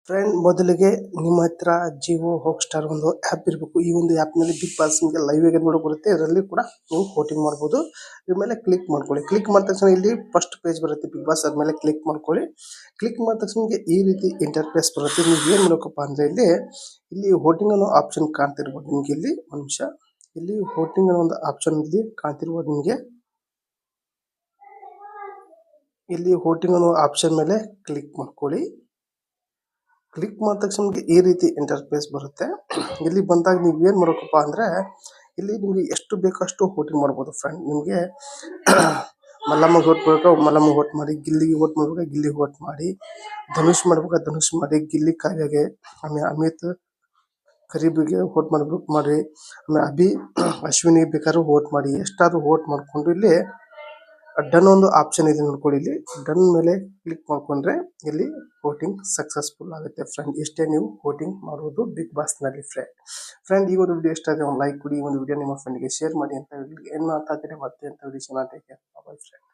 Friend ಮೊದಲಿಗೆ ನಿಮ್ಮ ಹತ್ರ ಜಿಯೋ ಹಾಟ್‌ಸ್ಟಾರ್ ಒಂದು ಆ್ಯಪ್ ಇರಬೇಕು. ಈ ಒಂದು ಆ್ಯಪ್‌ನಲ್ಲಿ ಬಿಗ್ ಬಾಸ್ ನಿಮಗೆ ಲೈವ್ ಆಗಿ ನೋಡೋಕೆ ಬರುತ್ತೆ. ಇದರಲ್ಲಿ ಕೂಡ ನೀವು ವೋಟಿಂಗ್ ಮಾಡ್ಬೋದು. ಇದ್ರ ಮೇಲೆ ಕ್ಲಿಕ್ ಮಾಡ್ಕೊಳ್ಳಿ. ಕ್ಲಿಕ್ ಮಾಡಿದ ತಕ್ಷಣ ಇಲ್ಲಿ ಫಸ್ಟ್ ಪೇಜ್ ಬರುತ್ತೆ ಬಿಗ್ ಬಾಸ್. ಅದ್ರ ಮೇಲೆ ಕ್ಲಿಕ್ ಮಾಡ್ಕೊಳ್ಳಿ. ಕ್ಲಿಕ್ ಮಾಡಿದ ತಕ್ಷಣ ನಿಮಗೆ ಈ ರೀತಿ ಇಂಟರ್ಫೇಸ್ ಬರುತ್ತೆ. ನೀವು ಏನು ಮಾಡಬೇಕಪ್ಪ ಅಂದರೆ ಇಲ್ಲಿ ವೋಟಿಂಗ್ ಅನ್ನೋ ಆಪ್ಷನ್ ಕಾಣ್ತಿರ್ಬೋದು ನಿಮಗೆ. ಇಲ್ಲಿ ಒಂದು ನಿಮಿಷ, ಇಲ್ಲಿ ವೋಟಿಂಗ್ ಅನ್ನೋ ಒಂದು ಆಪ್ಷನ್ ಇಲ್ಲಿ ಕಾಣ್ತಿರ್ಬೋದು ನಿಮಗೆ. ಇಲ್ಲಿ ವೋಟಿಂಗ್ ಅನ್ನೋ ಆಪ್ಷನ್ ಮೇಲೆ ಕ್ಲಿಕ್ ಮಾಡ್ಕೊಳ್ಳಿ. ಕ್ಲಿಕ್ ಮಾಡಿದ ತಕ್ಷಣ ನಿಮಗೆ ಈ ರೀತಿ ಇಂಟರ್ಫೇಸ್ ಬರುತ್ತೆ. ಇಲ್ಲಿ ಬಂದಾಗ ನೀವು ಏನು ಮಾಡಬೇಕಪ್ಪ ಅಂದರೆ ಇಲ್ಲಿ ನಿಮಗೆ ಎಷ್ಟು ಬೇಕೋ ಅಷ್ಟು ವೋಟಿಂಗ್ ಮಾಡ್ಬೋದು ಫ್ರೆಂಡ್. ನಿಮಗೆ ಮಲ್ಲಮ್ಮಗೆ ವೋಟ್ ಮಾಡಬೇಕು, ಮಲ್ಲಮ್ಮಗೆ ವೋಟ್ ಮಾಡಿ. ಗಿಲ್ಲಿಗೆ ವೋಟ್ ಮಾಡಬೇಕು, ಗಿಲ್ಲಿಗೆ ವೋಟ್ ಮಾಡಿ. ಧನುಷ್ ಮಾಡ್ಬೇಕು, ಧನುಷ್ ಮಾಡಿ. ಗಿಲ್ಲಿ ಕಾವ್ಯಗೆ, ಆಮೇಲೆ ಅಮಿತ್ ಕರೀಬಿಗೆ ವೋಟ್ ಮಾಡಬೇಕು ಮಾಡಿ. ಆಮೇಲೆ ಅಶ್ವಿನಿಗೆ ಬೇಕಾದ್ರೂ ವೋಟ್ ಮಾಡಿ. ಎಷ್ಟಾದ್ರೂ ವೋಟ್ ಮಾಡಿಕೊಂಡು ಇಲ್ಲಿ ಡನ್ ಒಂದು ಆಪ್ಷನ್ ಇದೆ ನೋಡ್ಕೊಳ್ಳಿ. ಇಲ್ಲಿ ಡನ್ ಮೇಲೆ ಕ್ಲಿಕ್ ಮಾಡ್ಕೊಂಡ್ರೆ ಇಲ್ಲಿ ವೋಟಿಂಗ್ ಸಕ್ಸಸ್ಫುಲ್ ಆಗುತ್ತೆ ಫ್ರೆಂಡ್. ಇಷ್ಟೇ ನೀವು ವೋಟಿಂಗ್ ಮಾಡುವುದು ಬಿಗ್ ಬಾಸ್ನಲ್ಲಿ ಫ್ರೆಂಡ್. ಈ ಒಂದು ವಿಡಿಯೋ ಇಷ್ಟ ಆದರೆ ಒಂದು ಲೈಕ್ ಕೊಡಿ. ಈ ಒಂದು ವಿಡಿಯೋ ನಿಮ್ಮ ಫ್ರೆಂಡ್ಗೆ ಶೇರ್ ಮಾಡಿ ಅಂತ ಹೇಳಿ ಏನು ಮಾತಾಡ್ತೀರಿ ಮತ್ತೆ ಅಂತ ವಿಡಿಯೋ ಚೆನ್ನಾಗಿ ಫ್ರೆಂಡ್.